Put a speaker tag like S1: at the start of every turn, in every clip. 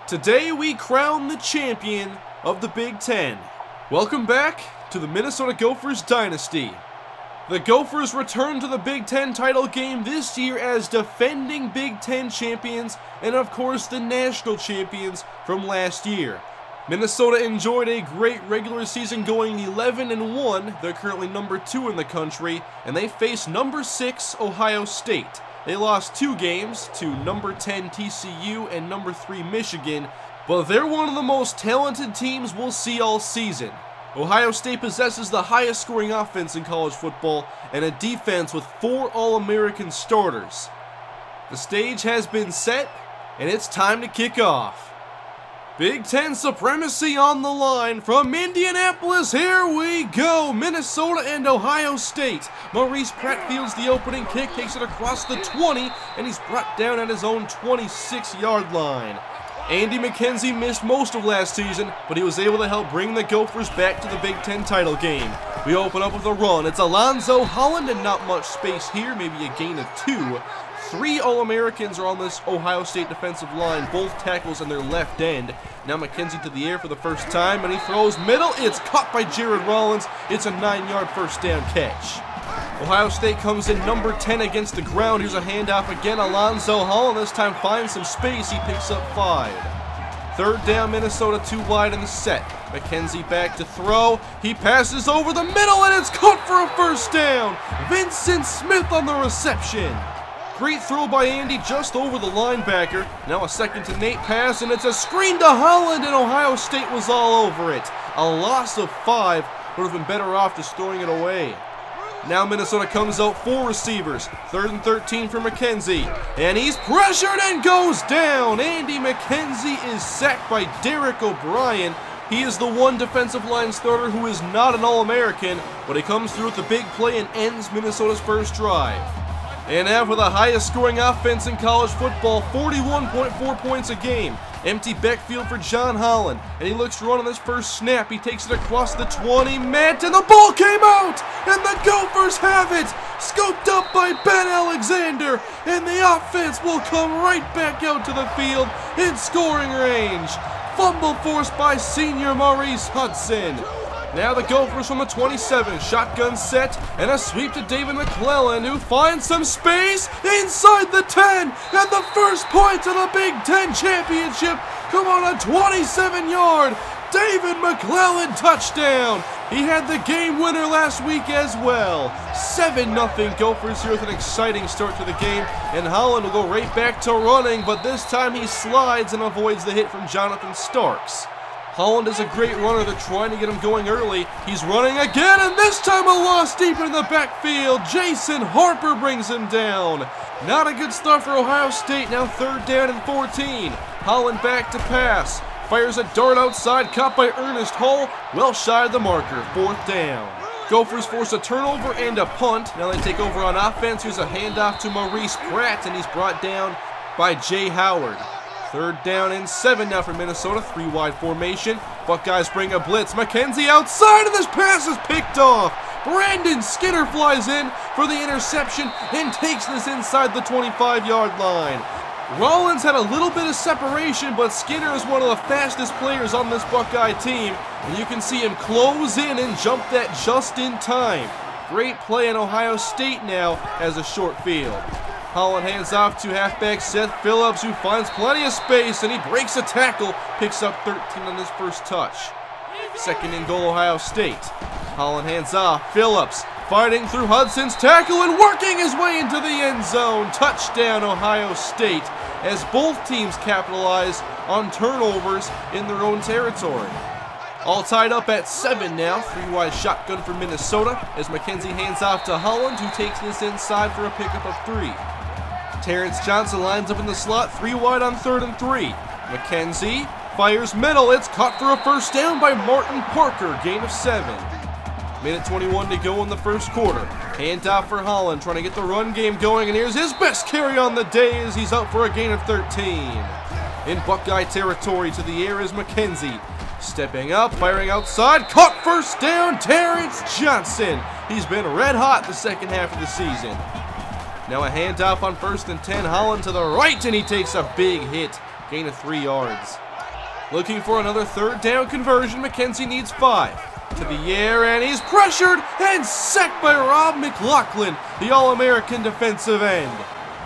S1: Today we crown the champion of the Big Ten. Welcome back to the Minnesota Gophers Dynasty. The Gophers return to the Big Ten title game this year as defending Big Ten champions and of course the national champions from last year. Minnesota enjoyed a great regular season going 11-1. They're currently number 2 in the country and they face number 6 Ohio State. They lost 2 games to number 10 TCU and number 3 Michigan, but they're one of the most talented teams we'll see all season. Ohio State possesses the highest scoring offense in college football and a defense with 4 All-American starters. The stage has been set and it's time to kick off. Big Ten supremacy on the line from Indianapolis. Here we go. Minnesota and Ohio State. Maurice Pratt fields the opening kick, takes it across the 20, and he's brought down at his own 26-yard line. Andy McKenzie missed most of last season, but he was able to help bring the Gophers back to the Big Ten title game. We open up with a run. It's Alonzo Holland, and not much space here, maybe a gain of 2. 3 All-Americans are on this Ohio State defensive line, both tackles on their left end. Now McKenzie to the air for the first time, and he throws middle. It's caught by Jared Rollins. It's a 9-yard first down catch. Ohio State comes in number 10 against the ground. Here's a handoff again. Alonzo Holland this time finds some space. He picks up 5. 3rd down, Minnesota 2 wide in the set. McKenzie back to throw. He passes over the middle, and it's caught for a first down. Vincent Smith on the reception. Great throw by Andy just over the linebacker. Now a 2nd to Nate pass, and it's a screen to Holland, and Ohio State was all over it. A loss of 5. Would have been better off just throwing it away. Now Minnesota comes out 4 receivers. 3rd and 13 for McKenzie. And he's pressured and goes down. Andy McKenzie is sacked by Derek O'Brien. He is the one defensive line starter who is not an All-American, but he comes through with the big play and ends Minnesota's first drive. And now for the highest scoring offense in college football, 41.4 points a game. Empty backfield for John Holland, and he looks to run on this first snap. He takes it across the 20, Matt, and the ball came out, and the Gophers have it. Scooped up by Ben Alexander, and the offense will come right back out to the field in scoring range. Fumble forced by senior Maurice Hudson. Now the Gophers from the 27, shotgun set, and a sweep to David McClellan, who finds some space inside the 10, and the first point of the Big Ten championship come on a 27-yard David McClellan touchdown. He had the game winner last week as well. 7-0 Gophers here with an exciting start to the game, and Holland will go right back to running, but this time he slides and avoids the hit from Jonathan Starks. Holland is a great runner. They're trying to get him going early. He's running again, and this time a loss deep in the backfield. Jason Harper brings him down. Not a good start for Ohio State. Now 3rd down and 14. Holland back to pass. Fires a dart outside, caught by Ernest Hall. Well shy of the marker. 4th down. Gophers force a turnover and a punt. Now they take over on offense. Here's a handoff to Maurice Pratt, and he's brought down by Jay Howard. 3rd down and 7 now for Minnesota, 3 wide formation. Buckeyes bring a blitz. McKenzie outside, and this pass is picked off. Brandon Skinner flies in for the interception and takes this inside the 25-yard line. Rollins had a little bit of separation, but Skinner is one of the fastest players on this Buckeye team, and you can see him close in and jump that just in time. Great play, and Ohio State now has a short field. Holland hands off to halfback Seth Phillips, who finds plenty of space, and he breaks a tackle, picks up 13 on his first touch. 2nd and goal, Ohio State. Holland hands off. Phillips fighting through Hudson's tackle and working his way into the end zone. Touchdown, Ohio State, as both teams capitalize on turnovers in their own territory. All tied up at 7 now. 3 wide shotgun for Minnesota as McKenzie hands off to Holland, who takes this inside for a pickup of 3. Terrence Johnson lines up in the slot, 3 wide on 3rd and 3. McKenzie fires middle. It's caught for a first down by Martin Parker, gain of 7. Minute 21 to go in the first quarter. Handoff for Holland, trying to get the run game going, and here's his best carry on the day as he's out for a gain of 13. In Buckeye territory, to the air is McKenzie. Stepping up, firing outside, caught first down, Terrence Johnson. He's been red hot the second half of the season. Now a handoff on 1st and 10, Holland to the right, and he takes a big hit. Gain of 3 yards. Looking for another third down conversion. McKenzie needs 5. To the air, and he's pressured and sacked by Rob McLaughlin, the All-American defensive end.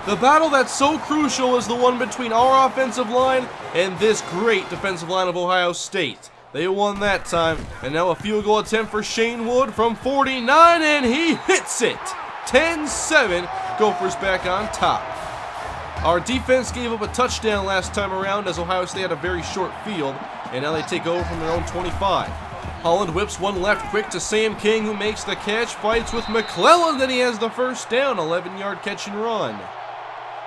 S1: The battle that's so crucial is the one between our offensive line and this great defensive line of Ohio State. They won that time, and now a field goal attempt for Shane Wood from 49, and he hits it! 10-7, Gophers back on top. Our defense gave up a touchdown last time around as Ohio State had a very short field, and now they take over from their own 25. Holland whips one left quick to Sam King, who makes the catch, fights with McClellan, then he has the first down, 11-yard catch and run.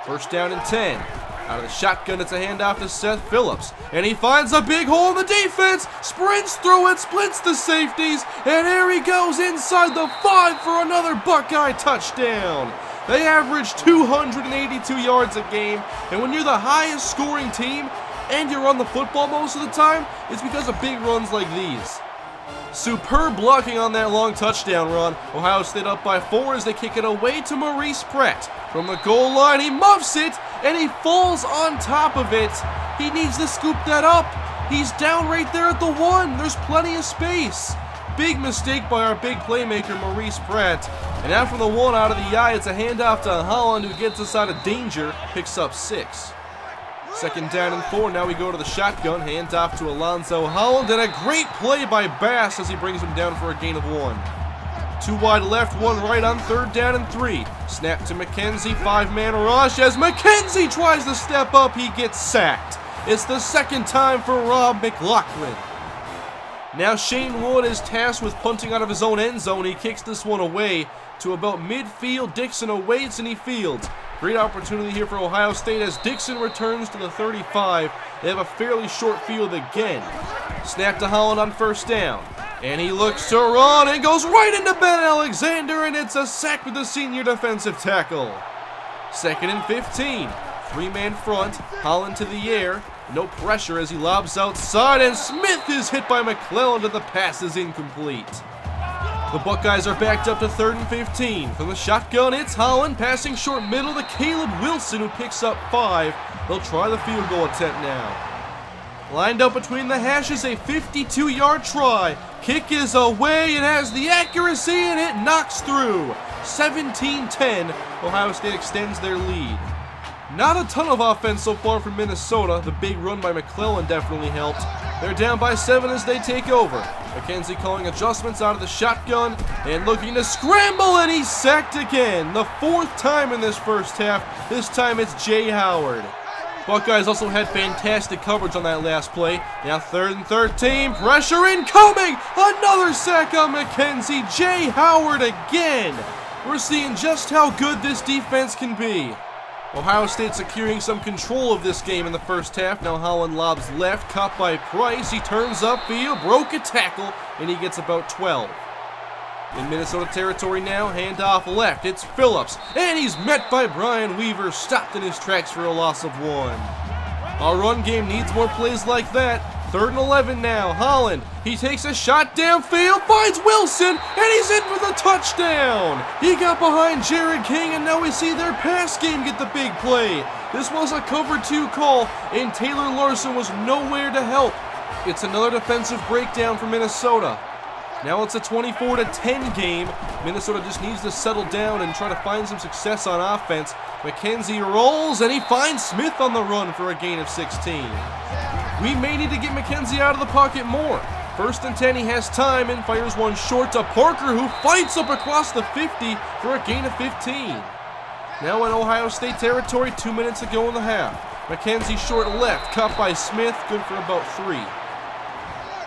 S1: First down and 10. Out of the shotgun, it's a handoff to Seth Phillips, and he finds a big hole in the defense, sprints through it, splits the safeties, and there he goes inside the 5 for another Buckeye touchdown. They average 282 yards a game, and when you're the highest scoring team and you run the football most of the time, it's because of big runs like these. Superb blocking on that long touchdown run. Ohio State up by 4 as they kick it away to Maurice Pratt. From the goal line, he muffs it, and he falls on top of it. He needs to scoop that up. He's down right there at the 1. There's plenty of space. Big mistake by our big playmaker, Maurice Pratt. And now from the 1 out of the eye, it's a handoff to Holland, who gets us out of danger, picks up 6. Second down and 4, now we go to the shotgun, handoff to Alonzo Holland, and a great play by Bass as he brings him down for a gain of 1. 2 wide left, 1 right on third down and 3. Snap to McKenzie, 5-man rush. As McKenzie tries to step up, he gets sacked. It's the second time for Rob McLaughlin. Now Shane Wood is tasked with punting out of his own end zone. He kicks this one away to about midfield. Dixon awaits and he fields. Great opportunity here for Ohio State as Dixon returns to the 35. They have a fairly short field again. Snap to Holland on first down. And he looks to run and goes right into Ben Alexander, and it's a sack with the senior defensive tackle. Second and 15. 3-man front. Holland to the air. No pressure as he lobs outside, and Smith is hit by McClellan, and the pass is incomplete. The Buckeyes are backed up to 3rd and 15. From the shotgun, it's Holland passing short middle to Caleb Wilson, who picks up 5. They'll try the field goal attempt now. Lined up between the hashes, a 52-yard try. Kick is away, and has the accuracy, and it knocks through. 17-10, Ohio State extends their lead. Not a ton of offense so far from Minnesota. The big run by McClellan definitely helped. They're down by 7 as they take over. McKenzie calling adjustments out of the shotgun and looking to scramble, and he's sacked again. The 4th time in this first half. This time it's Jay Howard. Buckeyes also had fantastic coverage on that last play. Now 3rd and 13, pressure incoming! Another sack on McKenzie. Jay Howard again. We're seeing just how good this defense can be. Ohio State securing some control of this game in the first half. Now Holland lobs left, caught by Price. He turns upfield, broke a tackle, and he gets about 12. In Minnesota territory now, handoff left. It's Phillips, and he's met by Brian Weaver, stopped in his tracks for a loss of 1. Our run game needs more plays like that. 3rd and 11 now. Holland, he takes a shot downfield, finds Wilson, and he's in for the touchdown. He got behind Jared King, and now we see their pass game get the big play. This was a cover 2 call, and Taylor Larson was nowhere to help. It's another defensive breakdown for Minnesota. Now it's a 24-10 game. Minnesota just needs to settle down and try to find some success on offense. McKenzie rolls, and he finds Smith on the run for a gain of 16. We may need to get McKenzie out of the pocket more. 1st and 10, he has time and fires one short to Parker, who fights up across the 50 for a gain of 15. Now in Ohio State territory, 2 minutes to go in the half. McKenzie short left, caught by Smith, good for about 3.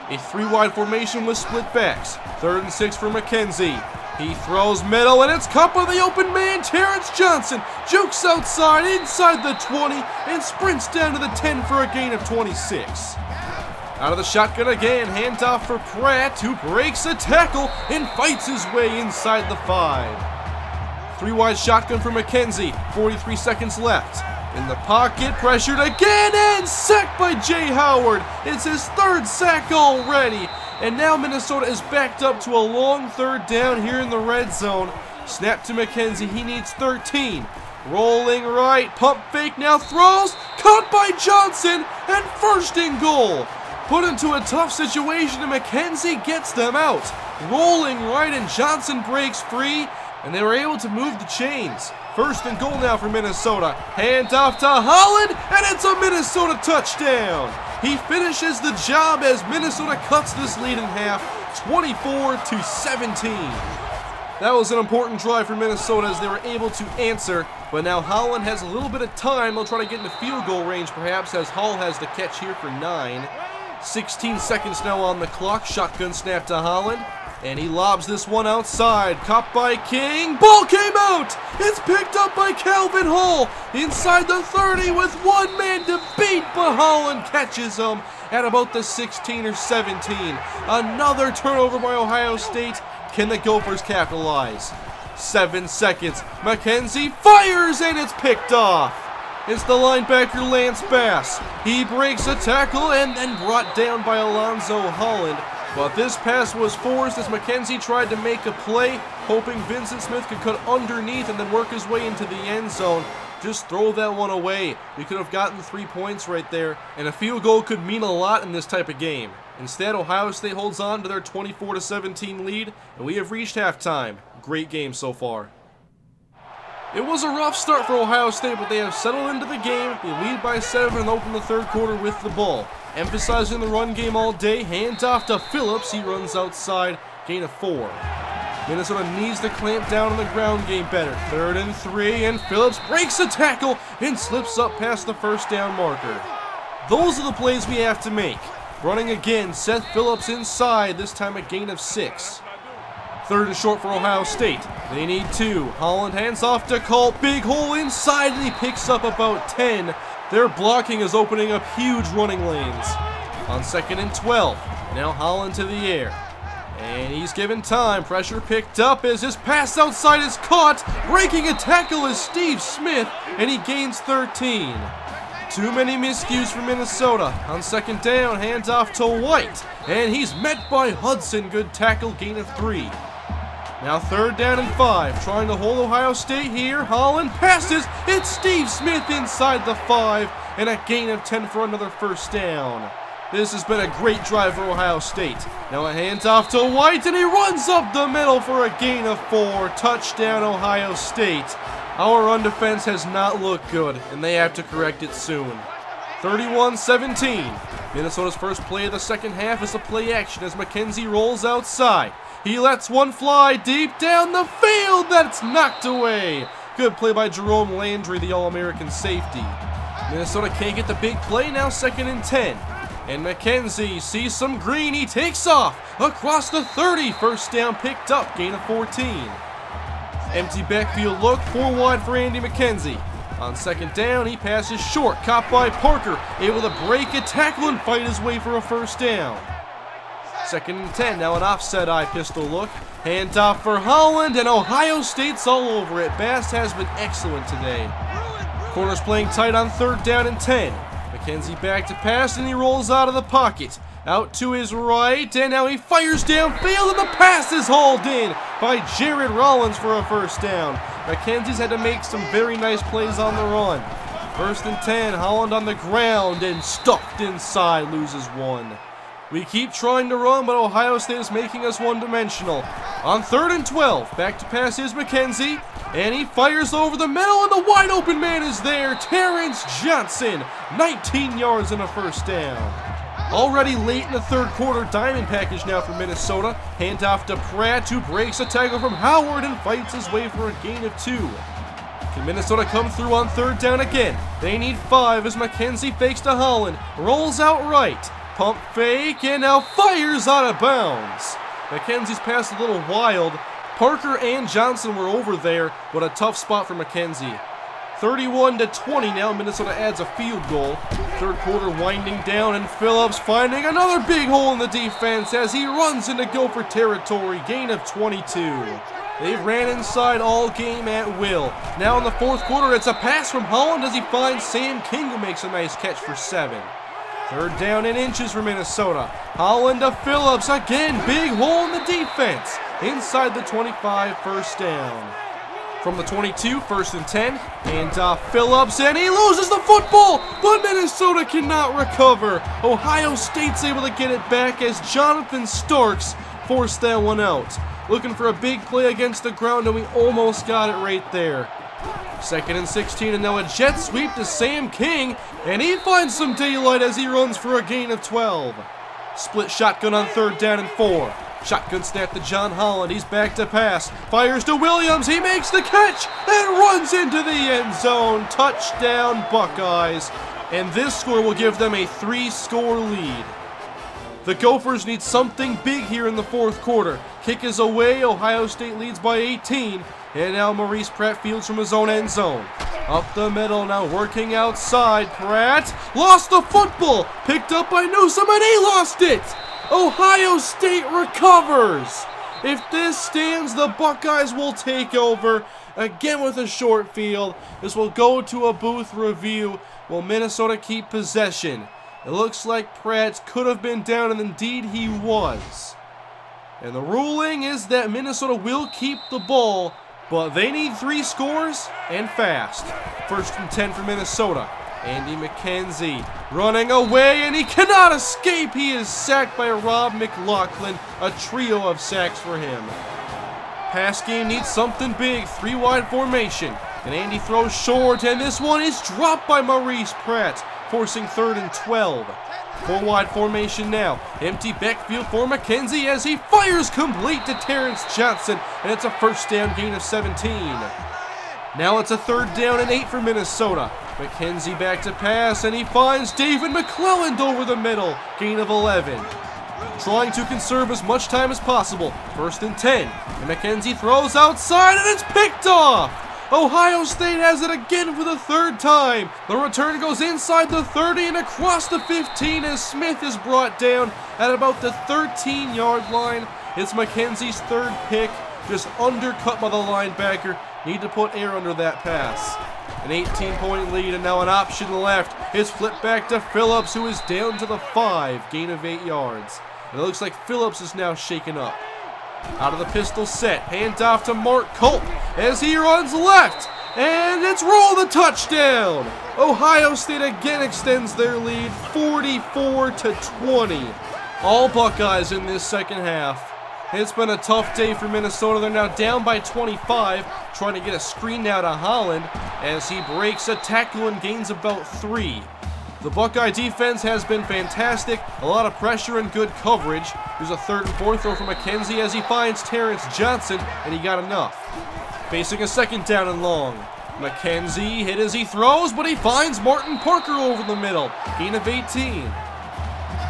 S1: A 3-wide formation with split backs. 3rd and 6 for McKenzie. He throws middle, and it's caught by the open man, Terrence Johnson. Jukes outside, inside the 20, and sprints down to the 10 for a gain of 26. Out of the shotgun again, handoff for Pratt, who breaks a tackle and fights his way inside the 5. 3-wide shotgun for McKenzie, 43 seconds left. In the pocket, pressured again, and sacked by Jay Howard. It's his 3rd sack already. And now Minnesota is backed up to a long 3rd down here in the red zone. Snap to McKenzie, he needs 13. Rolling right, pump fake, now throws, caught by Johnson, and 1st and goal. put into a tough situation, and McKenzie gets them out. Rolling right, and Johnson breaks free, and they were able to move the chains. First and goal now for Minnesota. Hand off to Holland, and it's a Minnesota touchdown. He finishes the job as Minnesota cuts this lead in half, 24-17. That was an important drive for Minnesota as they were able to answer, but now Holland has a little bit of time. They'll try to get into field goal range perhaps, as Hull has the catch here for 9. 16 seconds now on the clock. Shotgun snap to Holland, and he lobs this one outside. Caught by King. Ball came out. It's picked up by Calvin Hull inside the 30 with one man to beat, but Holland catches him at about the 16 or 17. Another turnover by Ohio State. Can the Gophers capitalize? 7 seconds. McKenzie fires, and it's picked off. It's the linebacker Lance Bass. He breaks a tackle and then brought down by Alonzo Holland. But this pass was forced as McKenzie tried to make a play, hoping Vincent Smith could cut underneath and then work his way into the end zone. Just throw that one away. We could have gotten 3 points right there, and a field goal could mean a lot in this type of game. Instead, Ohio State holds on to their 24-17 lead, and we have reached halftime. Great game so far. It was a rough start for Ohio State, but they have settled into the game. They lead by 7 and open the third quarter with the ball. Emphasizing the run game all day. Hand off to Phillips. He runs outside. Gain of 4. Minnesota needs to clamp down on the ground game better. 3rd and 3, and Phillips breaks a tackle and slips up past the first down marker. Those are the plays we have to make. Running again, Seth Phillips inside, this time a gain of 6. 3rd and short for Ohio State. They need 2. Holland hands off to Colt. Big hole inside, and he picks up about 10. Their blocking is opening up huge running lanes. On 2nd and 12. Now Holland to the air. And he's given time. Pressure picked up as his pass outside is caught. Breaking a tackle is Steve Smith, and he gains 13. Too many miscues for Minnesota. On 2nd down, hands off to White, and he's met by Hudson. Good tackle, gain of 3. Now 3rd down and 5, trying to hold Ohio State here. Holland passes. It's Steve Smith inside the 5, and a gain of 10 for another first down. This has been a great drive for Ohio State. Now a handoff to White, and he runs up the middle for a gain of 4. Touchdown, Ohio State. Our run defense has not looked good, and they have to correct it soon. 31-17. Minnesota's first play of the second half is a play action as McKenzie rolls outside. He lets one fly deep down the field. That's knocked away. Good play by Jerome Landry, the All-American safety. Minnesota can't get the big play, now 2nd and 10. And McKenzie sees some green. He takes off across the 30. First down picked up, gain of 14. Empty backfield look, 4 wide for Andy McKenzie. On 2nd down, he passes short, caught by Parker, able to break a tackle and fight his way for a first down. 2nd and 10, now an offset eye pistol look. Handoff for Holland, and Ohio State's all over it. Bass has been excellent today. Corners playing tight on 3rd down and 10. McKenzie back to pass, and he rolls out of the pocket. Out to his right, and now he fires downfield, and the pass is hauled in by Jared Rollins for a first down. McKenzie's had to make some very nice plays on the run. 1st and 10, Holland on the ground, and stuffed inside, loses 1. We keep trying to run, but Ohio State is making us one-dimensional. On 3rd and 12, back to pass is McKenzie, and he fires over the middle, and the wide-open man is there, Terrence Johnson, 19 yards and a first down. Already late in the third quarter, diamond package now for Minnesota. Handoff to Pratt, who breaks a tackle from Howard and fights his way for a gain of 2. Can Minnesota come through on 3rd down again? They need 5 as McKenzie fakes to Holland, rolls out right, pump fake, and now fires out of bounds. McKenzie's pass a little wild. Parker and Johnson were over there, but a tough spot for McKenzie. 31-20 now, Minnesota adds a field goal. Third quarter winding down, and Phillips finding another big hole in the defense as he runs into Gopher territory, gain of 22. They've ran inside all game at will. Now in the fourth quarter, it's a pass from Holland as he finds Sam King, who makes a nice catch for 7. 3rd down and inches for Minnesota. Holland to Phillips, again, big hole in the defense. Inside the 25, first down. From the 22, 1st and 10, and Phillips, and he loses the football, but Minnesota cannot recover. Ohio State's able to get it back as Jonathan Starks forced that one out. Looking for a big play against the ground, and we almost got it right there. 2nd and 16, and now a jet sweep to Sam King, and he finds some daylight as he runs for a gain of 12. Split shotgun on 3rd down and 4. Shotgun snap to John Holland. He's back to pass. Fires to Williams. He makes the catch and runs into the end zone. Touchdown, Buckeyes. And this score will give them a 3-score lead. The Gophers need something big here in the 4th quarter. Kick is away. Ohio State leads by 18. And now Maurice Pratt fields from his own end zone. Up the middle, now working outside. Pratt lost the football. Picked up by Newsome, and he lost it. Ohio State recovers. If this stands, the Buckeyes will take over. Again with a short field. This will go to a booth review. Will Minnesota keep possession? It looks like Pratt could have been down, and indeed he was. And the ruling is that Minnesota will keep the ball, but they need 3 scores and fast. 1st and 10 for Minnesota. Andy McKenzie running away, and he cannot escape. He is sacked by Rob McLaughlin. A trio of sacks for him. Pass game needs something big. 3-wide formation. And Andy throws short, and this one is dropped by Maurice Pratt, forcing 3rd and 12. 4-wide formation now. Empty backfield for McKenzie as he fires complete to Terrence Johnson, and it's a 1st down gain of 17. Now it's a 3rd down and 8 for Minnesota. McKenzie back to pass, and he finds David McClelland over the middle. Gain of 11. Trying to conserve as much time as possible. 1st and 10. And McKenzie throws outside, and it's picked off. Ohio State has it again for the 3rd time. The return goes inside the 30 and across the 15 as Smith is brought down at about the 13-yard line. It's McKenzie's 3rd pick, just undercut by the linebacker. Need to put air under that pass. An 18-point lead, and now an option left. It's flipped back to Phillips, who is down to the 5, gain of 8 yards. And it looks like Phillips is now shaken up. Out of the pistol set, handoff to Mark Culp as he runs left, and it's roll the touchdown. Ohio State again extends their lead, 44-20. All Buckeyes in this 2nd half. It's been a tough day for Minnesota. They're now down by 25, trying to get a screen now to Holland as he breaks a tackle and gains about 3. The Buckeye defense has been fantastic, a lot of pressure and good coverage. There's a 3rd and 4 throw for McKenzie as he finds Terrence Johnson, and he got enough. Facing a 2nd down and long. McKenzie hit as he throws, but he finds Martin Parker over the middle. Gain of 18.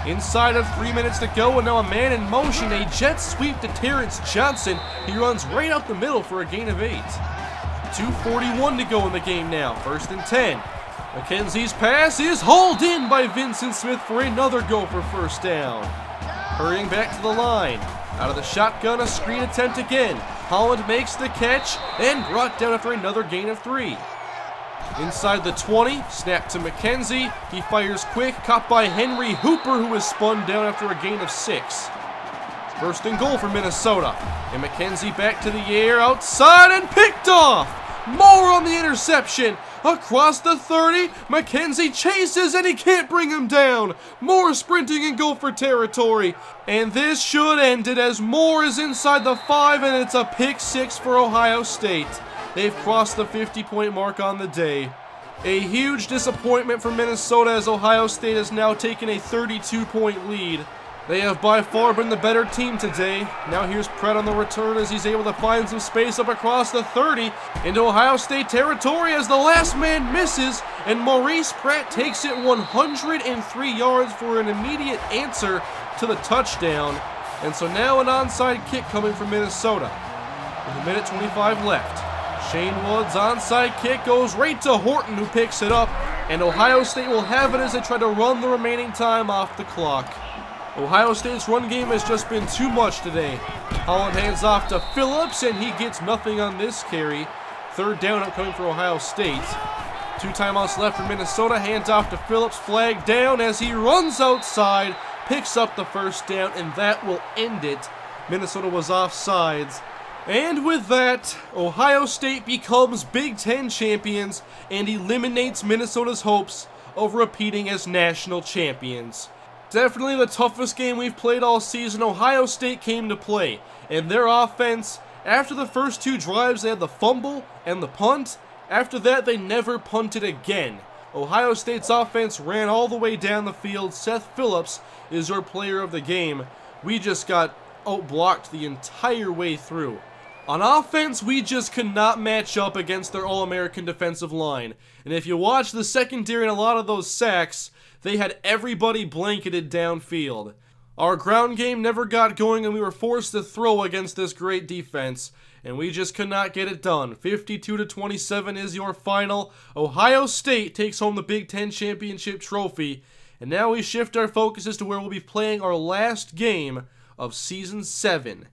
S1: Inside of 3 minutes to go, and now a man in motion, a jet sweep to Terrence Johnson. He runs right up the middle for a gain of 8. 2:41 to go in the game now, 1st and 10. McKenzie's pass is hauled in by Vincent Smith for another Gopher 1st down. Hurrying back to the line. Out of the shotgun, a screen attempt again. Holland makes the catch and brought down after another gain of 3. Inside the 20, snap to McKenzie. He fires quick, caught by Henry Hooper, who is spun down after a gain of 6. 1st and goal for Minnesota. And McKenzie back to the air, outside, and picked off. Moore on the interception. Across the 30, McKenzie chases, and he can't bring him down. Moore sprinting in Gopher territory. And this should end it as Moore is inside the 5, and it's a pick 6 for Ohio State. They've crossed the 50-point mark on the day. A huge disappointment for Minnesota as Ohio State has now taken a 32-point lead. They have by far been the better team today. Now here's Pratt on the return as he's able to find some space up across the 30 into Ohio State territory as the last man misses, and Maurice Pratt takes it 103 yards for an immediate answer to the touchdown. And so now an onside kick coming from Minnesota. With a minute 25 left. Shane Wood's onside kick goes right to Horton, who picks it up, and Ohio State will have it as they try to run the remaining time off the clock. Ohio State's run game has just been too much today. Holland hands off to Phillips, and he gets nothing on this carry. 3rd down upcoming for Ohio State. 2 timeouts left for Minnesota. Hands off to Phillips, flag down as he runs outside, picks up the 1st down, and that will end it. Minnesota was offsides. And with that, Ohio State becomes Big Ten champions and eliminates Minnesota's hopes of repeating as national champions. Definitely the toughest game we've played all season. Ohio State came to play, and their offense, after the first 2 drives, they had the fumble and the punt. After that, they never punted again. Ohio State's offense ran all the way down the field. Seth Phillips is your player of the game. We just got outblocked the entire way through. On offense, we just could not match up against their All-American defensive line. And if you watch the secondary and a lot of those sacks, they had everybody blanketed downfield. Our ground game never got going, and we were forced to throw against this great defense, and we just could not get it done. 52-27 is your final. Ohio State takes home the Big Ten Championship trophy, and now we shift our focuses to where we'll be playing our last game of Season 7.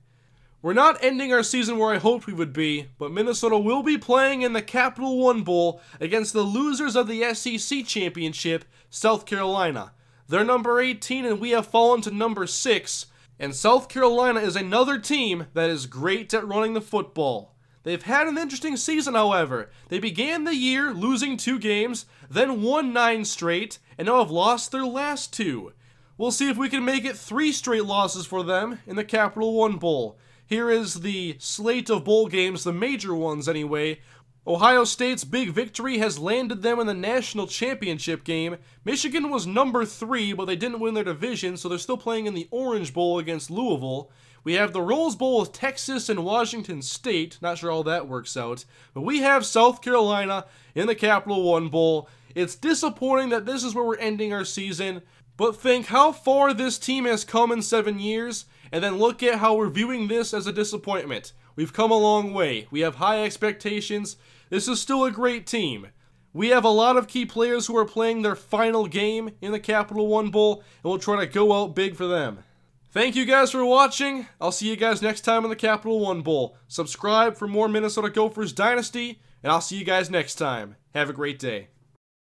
S1: We're not ending our season where I hoped we would be, but Minnesota will be playing in the Capital One Bowl against the losers of the SEC Championship, South Carolina. They're number 18 and we have fallen to number 6, and South Carolina is another team that is great at running the football. They've had an interesting season, however. They began the year losing 2 games, then won 9 straight, and now have lost their last 2. We'll see if we can make it 3 straight losses for them in the Capital One Bowl. Here is the slate of bowl games, the major ones anyway. Ohio State's big victory has landed them in the national championship game. Michigan was number 3, but they didn't win their division, so they're still playing in the Orange Bowl against Louisville. We have the Rose Bowl with Texas and Washington State. Not sure how that works out. But we have South Carolina in the Capital One Bowl. It's disappointing that this is where we're ending our season, but think how far this team has come in 7 years, and then look at how we're viewing this as a disappointment. We've come a long way. We have high expectations. This is still a great team. We have a lot of key players who are playing their final game in the Capital One Bowl, and we'll try to go out big for them. Thank you guys for watching. I'll see you guys next time in the Capital One Bowl. Subscribe for more Minnesota Gophers Dynasty, and I'll see you guys next time. Have a great day.